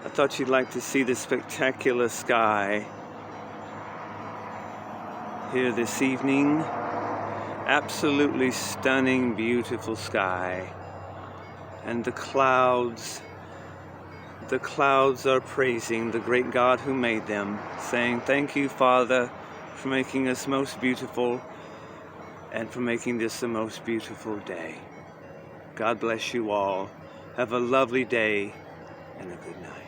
I thought you'd like to see the spectacular sky here this evening. Absolutely stunning, beautiful sky. And the clouds are praising the great God who made them, saying, "Thank you, Father, for making us most beautiful and for making this the most beautiful day." God bless you all. Have a lovely day and a good night.